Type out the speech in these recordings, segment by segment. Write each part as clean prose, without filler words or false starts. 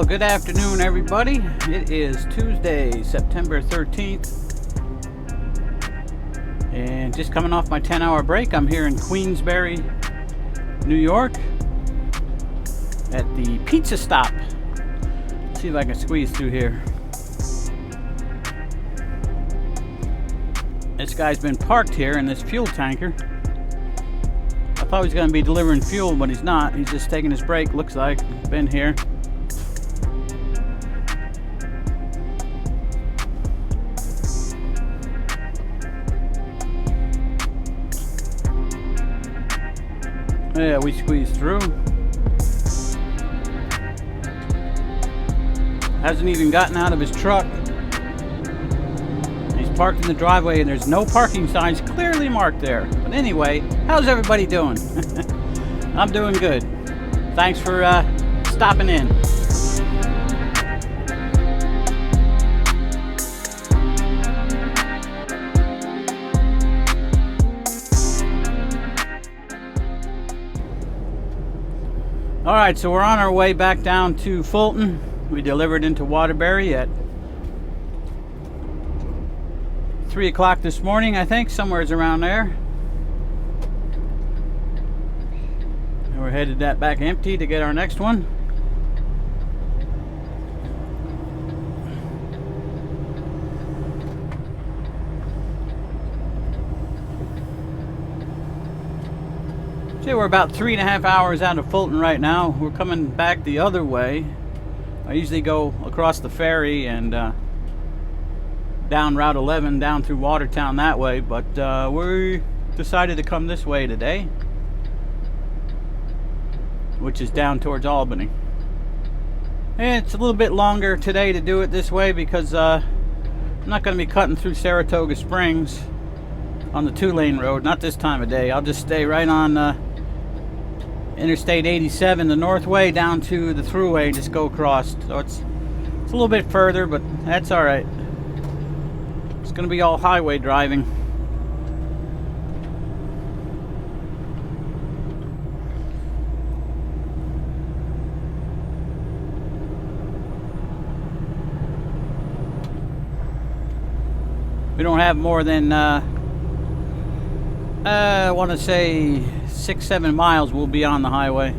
Well, good afternoon, everybody. It is Tuesday, September 13th. And just coming off my 10-hour break, I'm here in Queensbury, New York at the pizza stop. Let's see if I can squeeze through here. This guy's been parked here in this fuel tanker. I thought he was going to be delivering fuel, but he's not. He's just taking his break, looks like. Been here. Yeah, we squeezed through. Hasn't even gotten out of his truck. He's parked in the driveway and there's no parking signs clearly marked there. But anyway, how's everybody doing? I'm doing good. Thanks for stopping in. Alright, so we're on our way back down to Fulton. We delivered into Waterbury at 3 o'clock this morning, I think, somewhere around there. And we're headed that back empty to get our next one. So we're about 3.5 hours out of Fulton right now. We're coming back the other way. I usually go across the ferry and down Route 11 down through Watertown that way, but we decided to come this way today, which is down towards Albany. And it's a little bit longer today to do it this way because I'm not going to be cutting through Saratoga Springs on the 2-lane road, not this time of day. I'll just stay right on Interstate 87, the north way, down to the thruway and just go across. So it's a little bit further, but that's all right. It's going to be all highway driving. We don't have more than I want to say 6-7 miles. We'll be on the highway.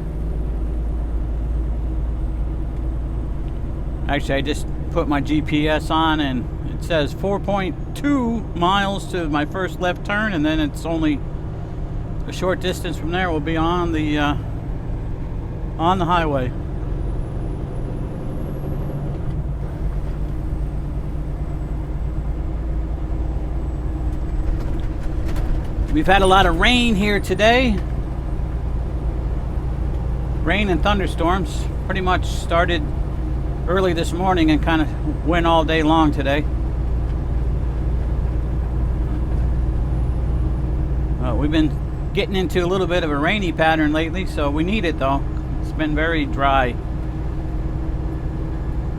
Actually, I just put my GPS on and it says 4.2 miles to my first left turn, and then it's only a short distance from there. We'll be on the highway. We've had a lot of rain here today. Rain and thunderstorms. Pretty much started early this morning and kind of went all day long today. We've been getting into a little bit of a rainy pattern lately, so we need it though. It's been very dry.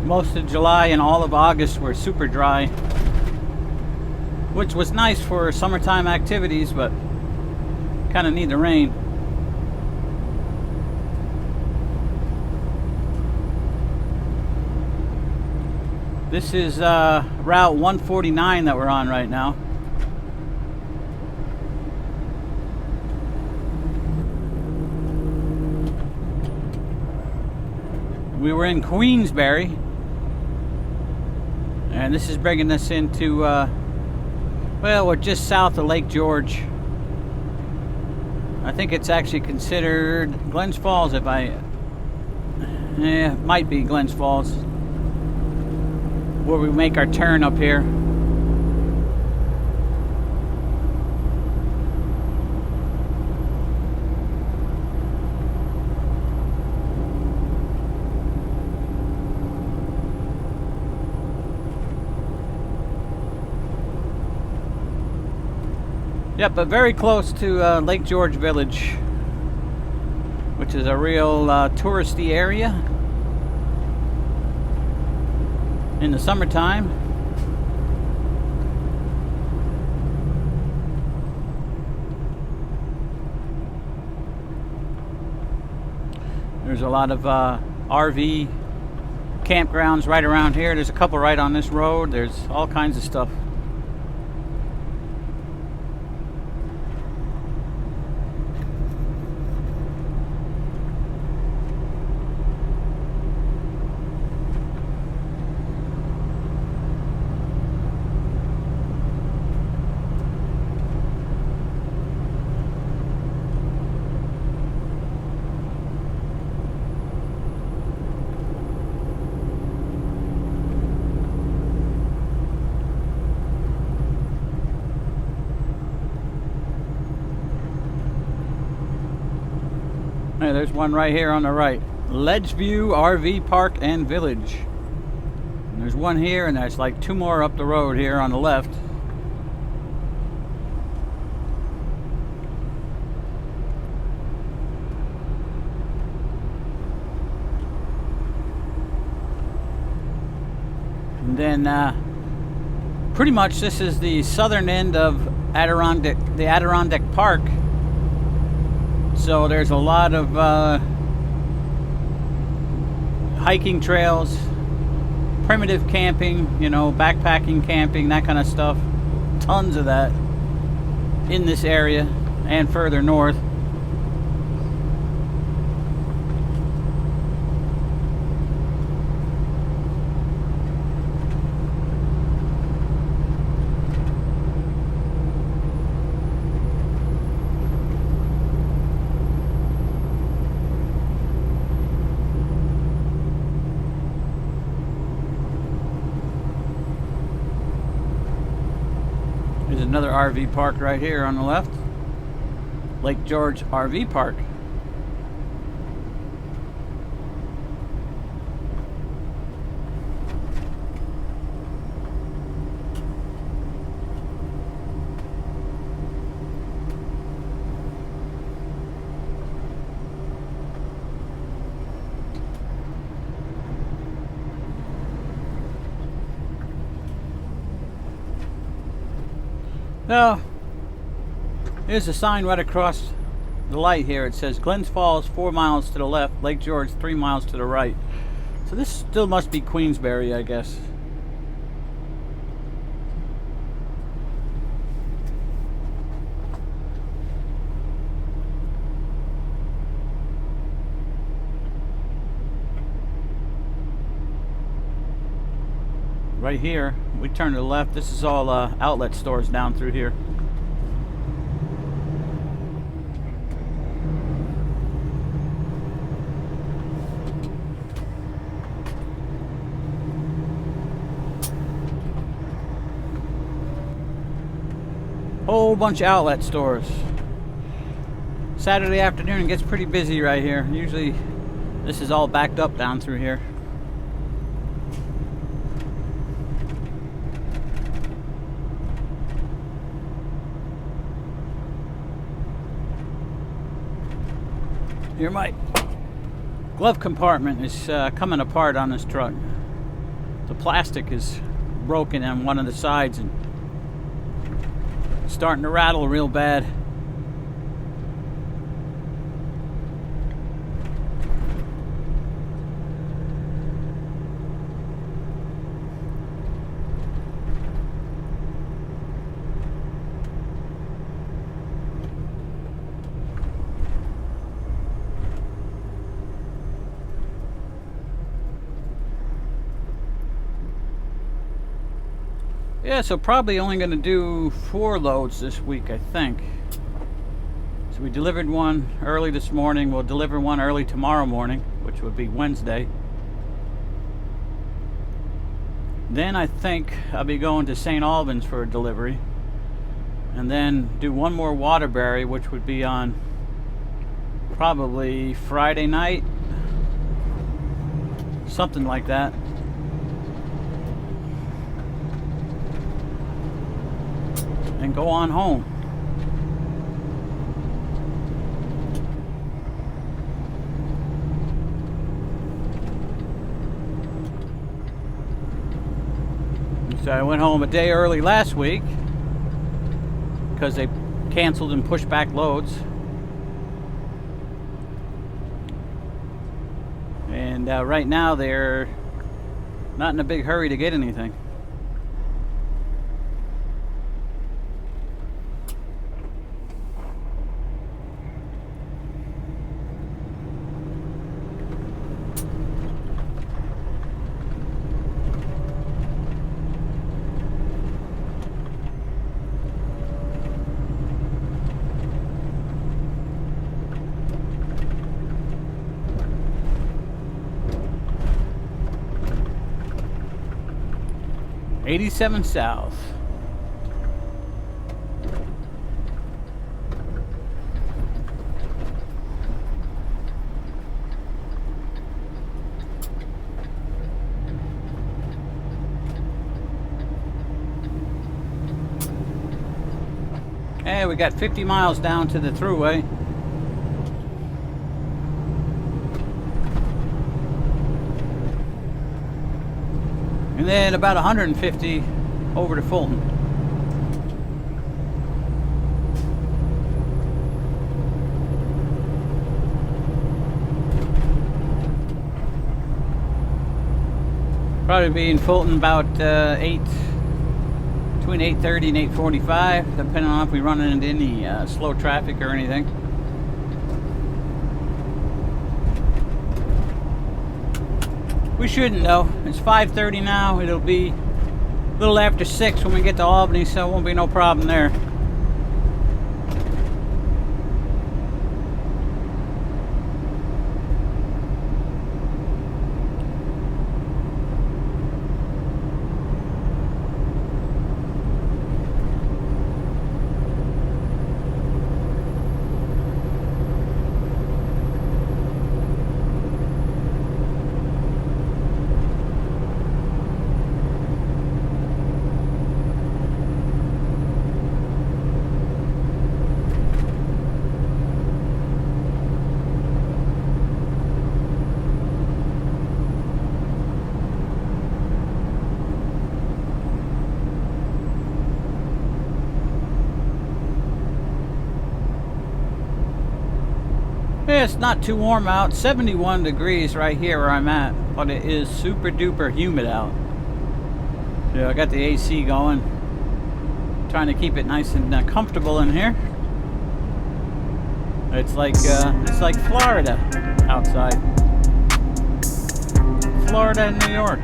Most of July and all of August were super dry, which was nice for summertime activities, but kind of need the rain. This is Route 149 that we're on right now. We were in Queensbury, and this is bringing us into well, we're just south of Lake George. I think it's actually considered Glens Falls, if I... Yeah, might be Glens Falls, where we make our turn up here. Yep, but very close to Lake George Village, which is a real touristy area in the summertime. There's a lot of RV campgrounds right around here. There's a couple right on this road. There's all kinds of stuff. Hey, there's one right here on the right. Ledgeview RV Park and Village. And there's one here, and there's like two more up the road here on the left. And then pretty much this is the southern end of the Adirondack Park. So there's a lot of hiking trails, primitive camping, you know, backpacking camping, that kind of stuff. Tons of that in this area and further north. There's another RV park right here on the left. Lake George RV Park. Now, there's a sign right across the light here. It says Glens Falls 4 miles to the left, Lake George 3 miles to the right. So this still must be Queensbury, I guess. Right here, we turn to the left. This is all outlet stores down through here. Whole bunch of outlet stores. Saturday afternoon, it gets pretty busy right here. Usually this is all backed up down through here. Here, my glove compartment is coming apart on this truck. The plastic is broken on one of the sides and starting to rattle real bad. Yeah, so probably only going to do 4 loads this week, I think. So we delivered one early this morning. We'll deliver one early tomorrow morning, which would be Wednesday. Then I think I'll be going to St. Albans for a delivery. And then do one more Waterbury, which would be on probably Friday night. Something like that. And go on home. So I went home a day early last week because they canceled and pushed back loads. And right now they're Not in a big hurry to get anything. '87 South. Hey, we got 50 miles down to the thruway. And then about 150 over to Fulton. Probably be in Fulton about between 8:30 and 8:45, depending on if we run into any slow traffic or anything. We shouldn't though. It's 5:30 now. It'll be a little after 6 when we get to Albany, so it won't be no problem there. Yeah, it's not too warm out. 71 degrees right here where I'm at, but it is super duper humid out. Yeah, I got the AC going, trying to keep it nice and comfortable in here. It's like Florida outside. Florida and New York.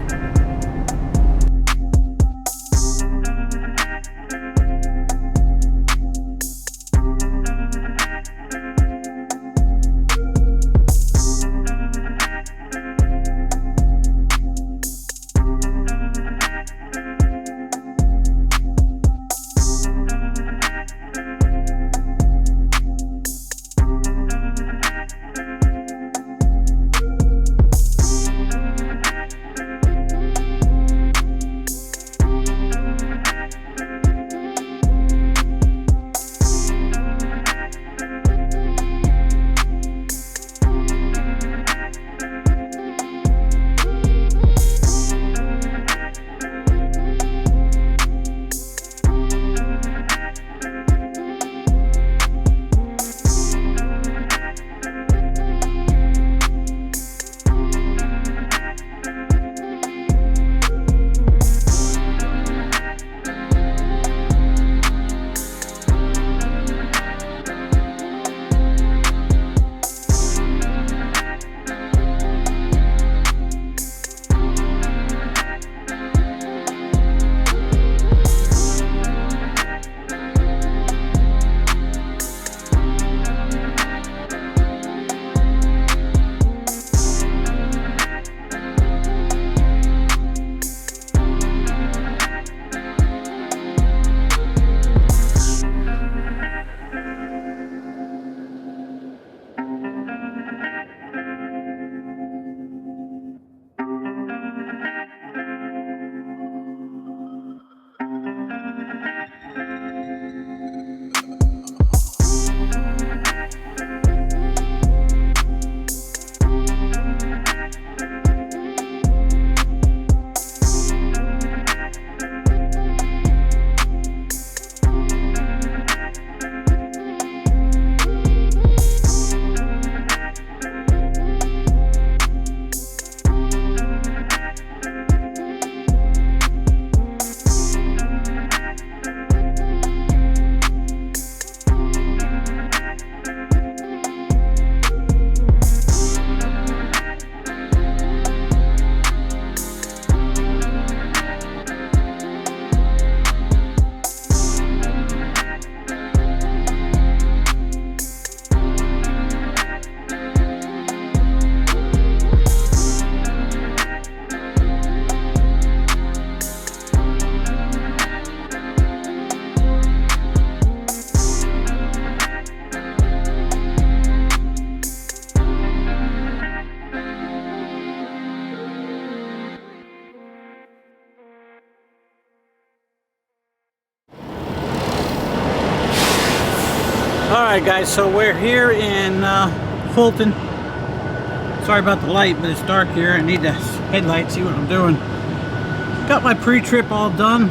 Alright guys, so we're here in Fulton. Sorry about the light, but it's dark here. I need the headlight, see what I'm doing. Got my pre-trip all done.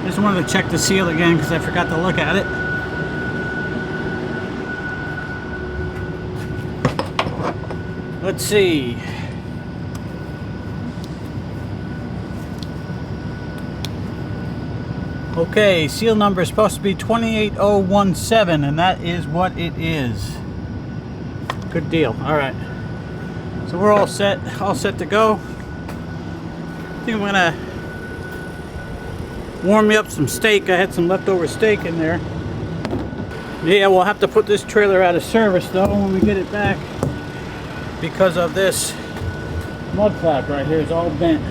Just wanted to check the seal again because I forgot to look at it. Let's see. Okay, seal number is supposed to be 28017, and that is what it is. Good deal. All right. So we're all set to go. I think I'm gonna warm me up some steak. I had some leftover steak in there. Yeah, we'll have to put this trailer out of service though when we get it back because of this mud flap right here is all bent.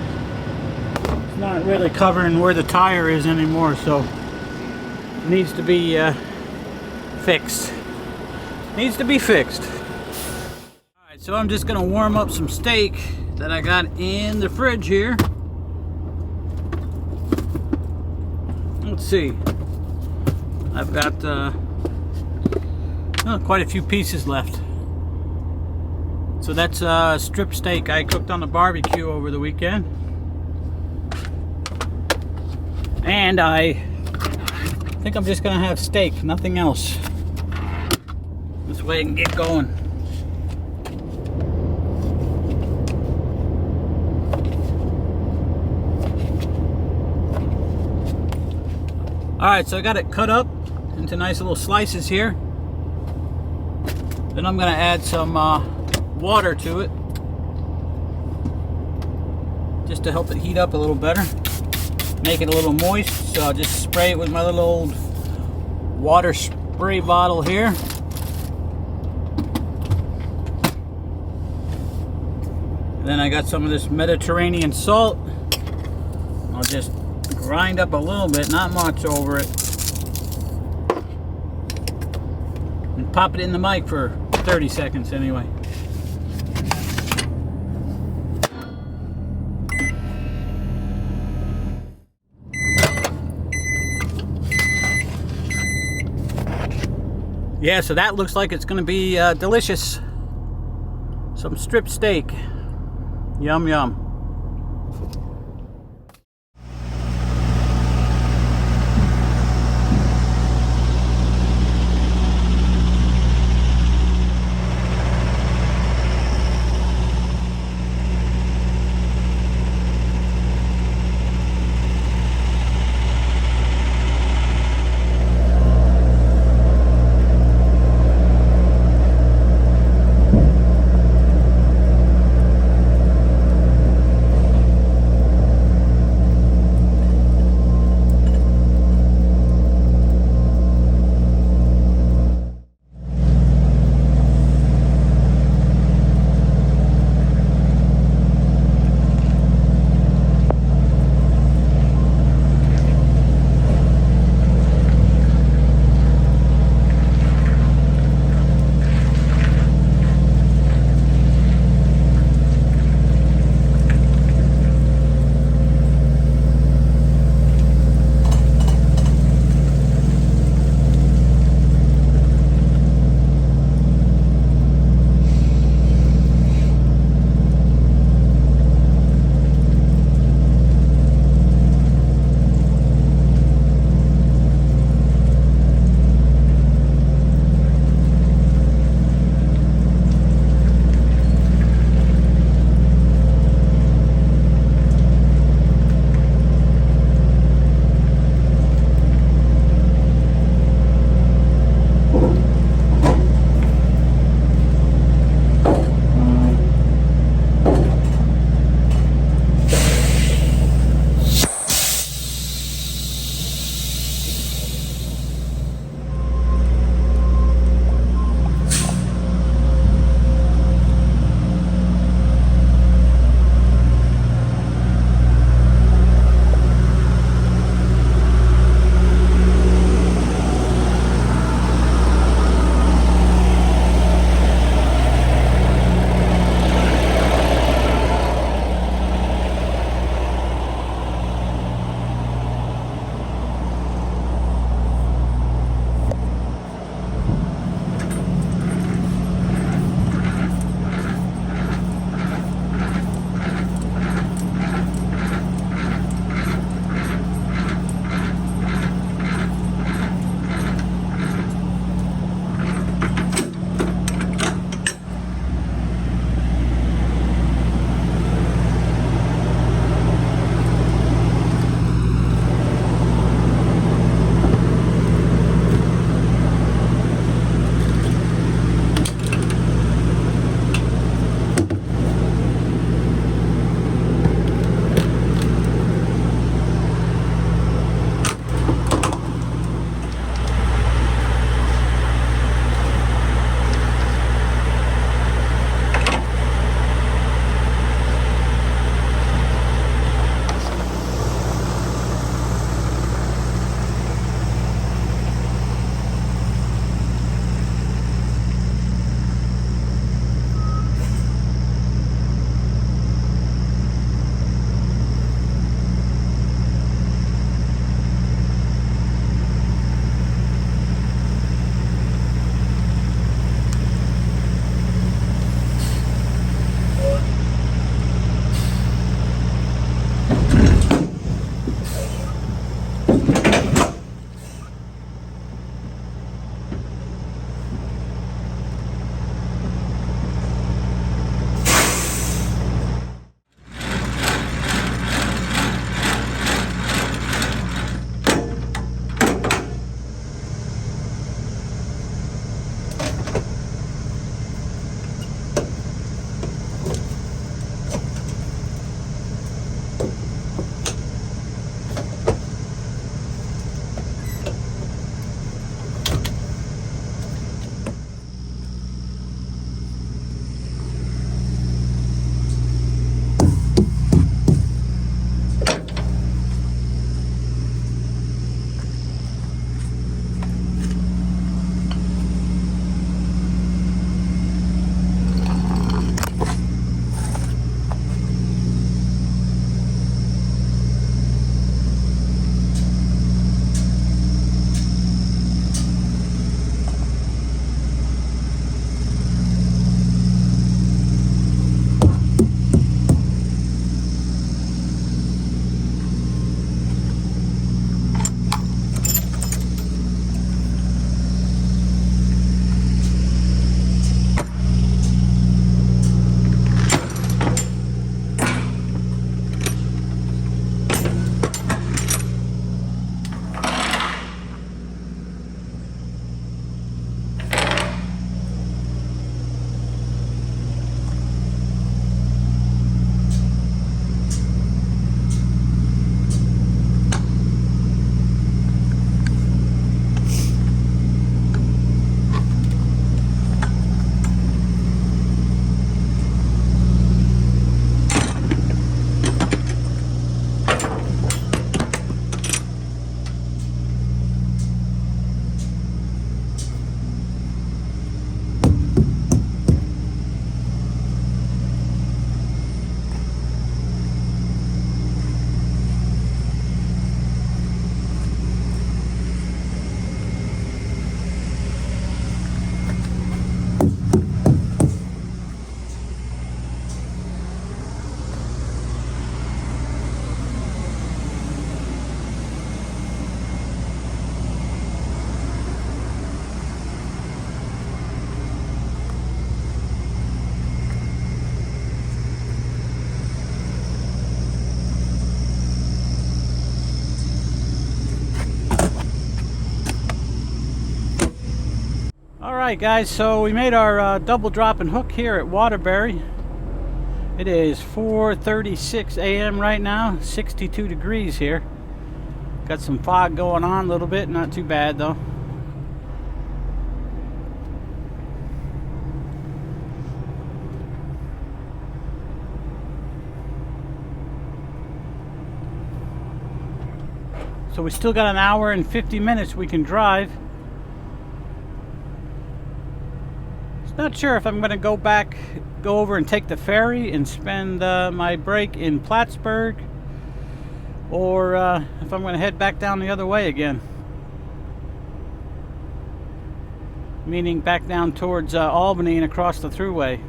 Not really covering where the tire is anymore, so it needs to be fixed. Needs to be fixed. Alright, so I'm just gonna warm up some steak that I got in the fridge here. Let's see. I've got quite a few pieces left. So that's strip steak I cooked on the barbecue over the weekend. And I think I'm just gonna have steak, nothing else. This way I can get going. Alright, so I got it cut up into nice little slices here. Then I'm gonna add some water to it, just to help it heat up a little better. Make it a little moist, so I'll just spray it with my little old water spray bottle here. And then I got some of this Mediterranean salt. I'll just grind up a little bit, not much over it. And pop it in the mic for 30 seconds anyway. Yeah, so that looks like it's going to be delicious. Some strip steak. Yum, yum. Alright guys, so we made our double drop and hook here at Waterbury. It is 4:36 a.m. right now, 62 degrees here. Got some fog going on a little bit, not too bad though. So we still got an hour and 50 minutes we can drive. Not sure if I'm going to go over and take the ferry and spend my break in Plattsburgh, or if I'm going to head back down the other way again. Meaning back down towards Albany and across the thruway,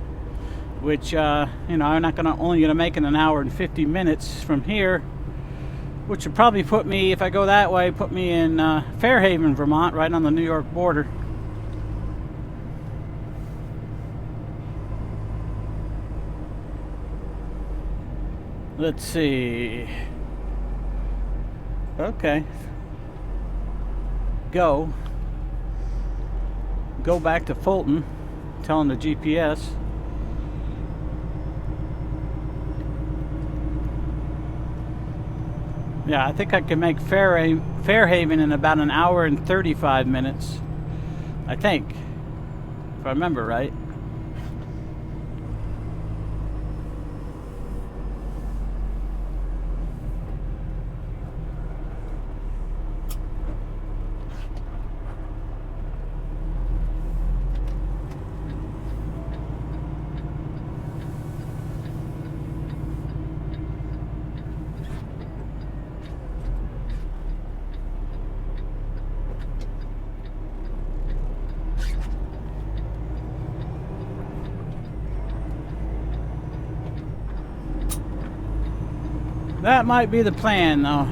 which, you know, I'm not only going to make it an hour and 50 minutes from here, which would probably put me, if I go that way, put me in Fairhaven, Vermont, right on the New York border. Let's see. Okay. Go back to Fulton, telling the GPS. Yeah, I think I can make Fairhaven in about an hour and 35 minutes. I think, if I remember right. That might be the plan, though.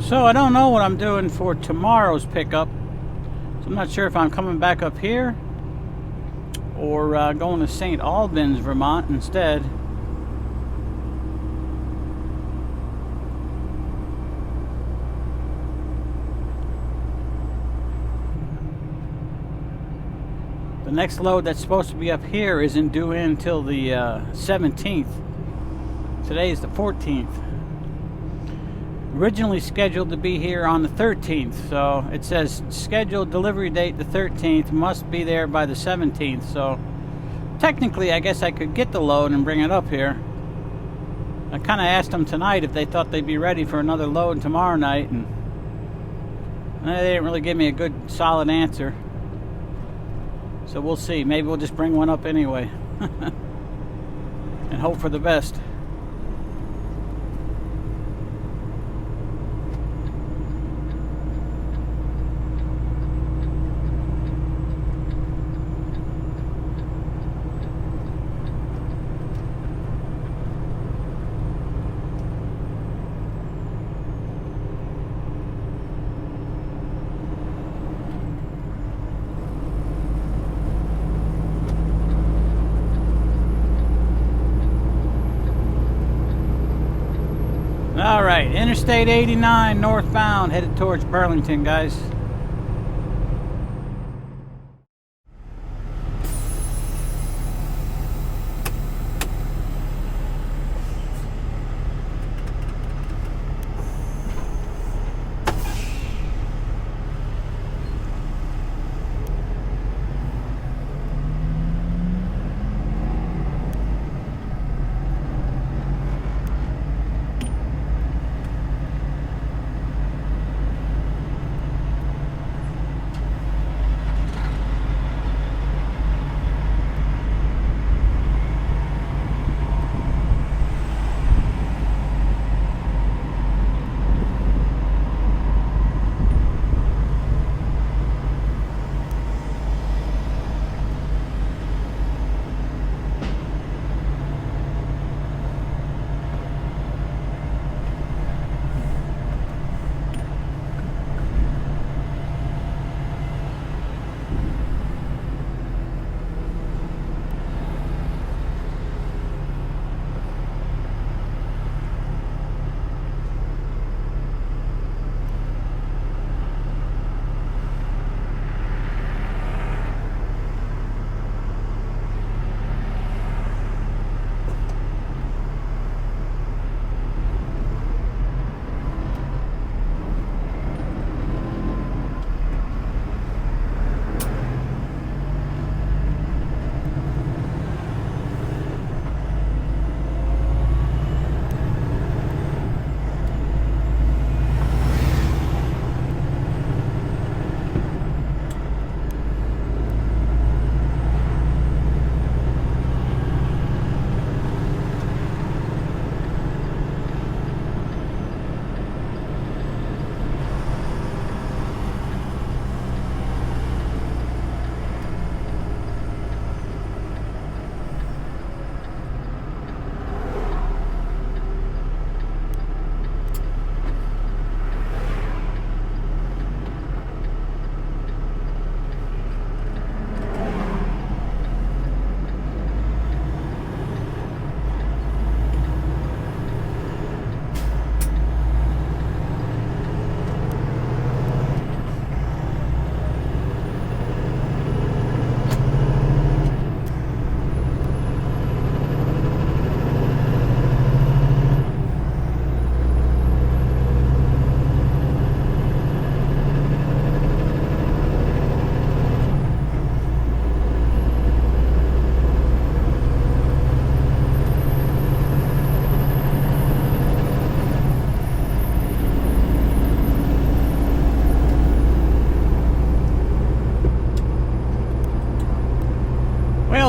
So I don't know what I'm doing for tomorrow's pickup. So I'm not sure if I'm coming back up here or going to St. Albans, Vermont instead. The next load that's supposed to be up here isn't due in until the 17th. Today is the 14th. Originally scheduled to be here on the 13th, so it says scheduled delivery date the 13th, must be there by the 17th. So technically I guess I could get the load and bring it up here. I kind of asked them tonight if they thought they'd be ready for another load tomorrow night, and they didn't really give me a good solid answer. So we'll see. Maybe we'll just bring one up anyway and hope for the best. Alright, Interstate 89 northbound, headed towards Burlington, guys.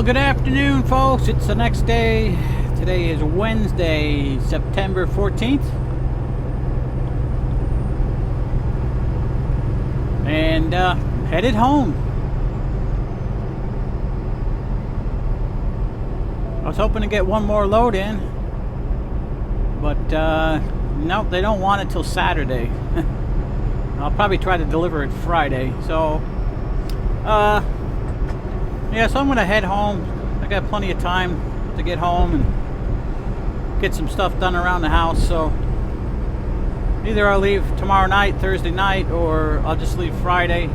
Well, good afternoon, folks. It's the next day. Today is Wednesday, September 14th. And headed home. I was hoping to get one more load in, but no, they don't want it till Saturday. I'll probably try to deliver it Friday. So yeah, so I'm gonna head home. I got plenty of time to get home and get some stuff done around the house. So either I'll leave tomorrow night, Thursday night, or I'll just leave Friday,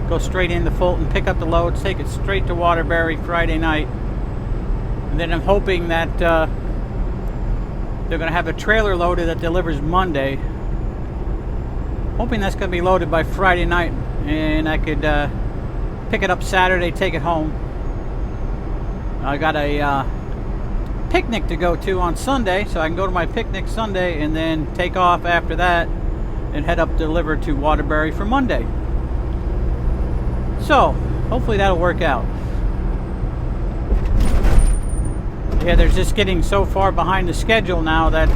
go straight into Fulton, pick up the loads, take it straight to Waterbury Friday night. And then I'm hoping that they're going to have a trailer loaded that delivers Monday. Hoping that's going to be loaded by Friday night, and I could pick it up Saturday, take it home. I got a picnic to go to on Sunday, so I can go to my picnic Sunday and then take off after that and head up deliver to Waterbury for Monday. So hopefully that'll work out. Yeah, they're just getting so far behind the schedule now that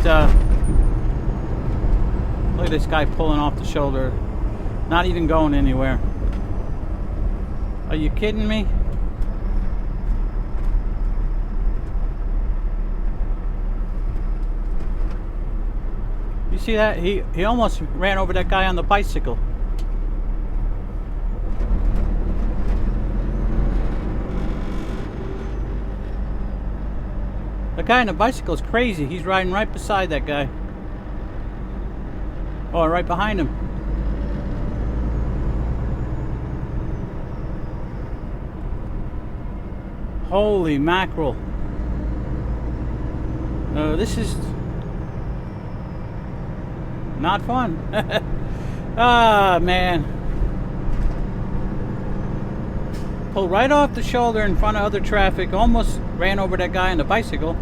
look at this guy pulling off the shoulder, not even going anywhere. Are you kidding me? You see that? He almost ran over that guy on the bicycle. The guy on the bicycle is crazy. He's riding right beside that guy. Oh, right behind him. Holy mackerel. This is not fun. Ah, man. Pulled right off the shoulder in front of other traffic. Almost ran over that guy on the bicycle.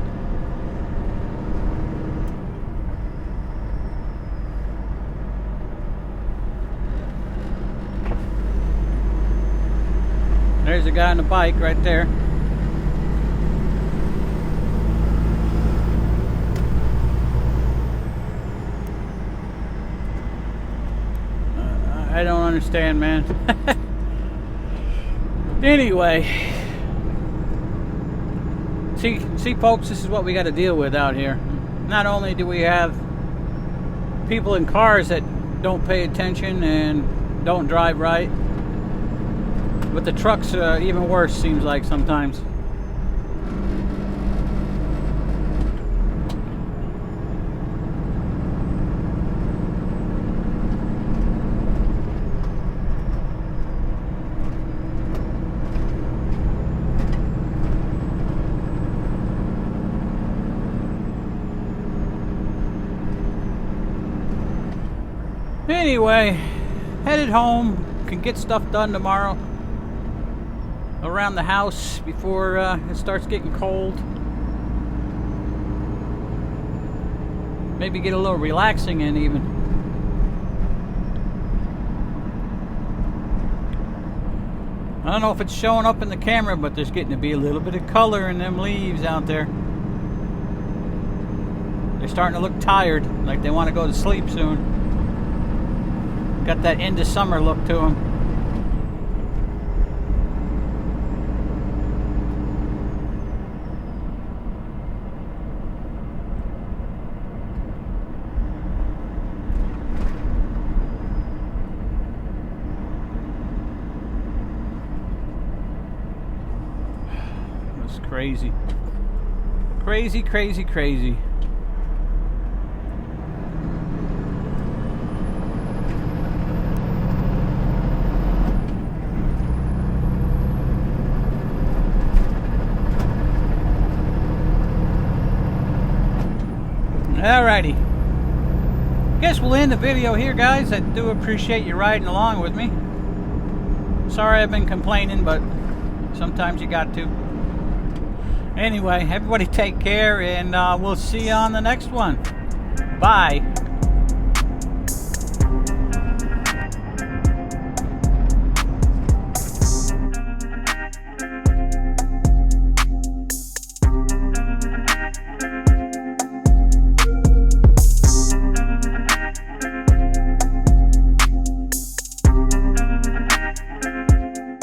There's a guy on the bike right there. I don't understand, man. Anyway, see folks, this is what we got to deal with out here. Not only do we have people in cars that don't pay attention and don't drive right, but the trucks are even worse, seems like sometimes. Anyway, headed home. Can get stuff done tomorrow around the house before it starts getting cold. Maybe get a little relaxing in even. I don't know if it's showing up in the camera, but there's getting to be a little bit of color in them leaves out there. They're starting to look tired, like they want to go to sleep soon. Got that end of summer look to them. That's crazy. Crazy, crazy, crazy. Alrighty. Guess we'll end the video here, guys. I do appreciate you riding along with me. Sorry I've been complaining, but sometimes you got to. Anyway, everybody take care, and we'll see you on the next one. Bye.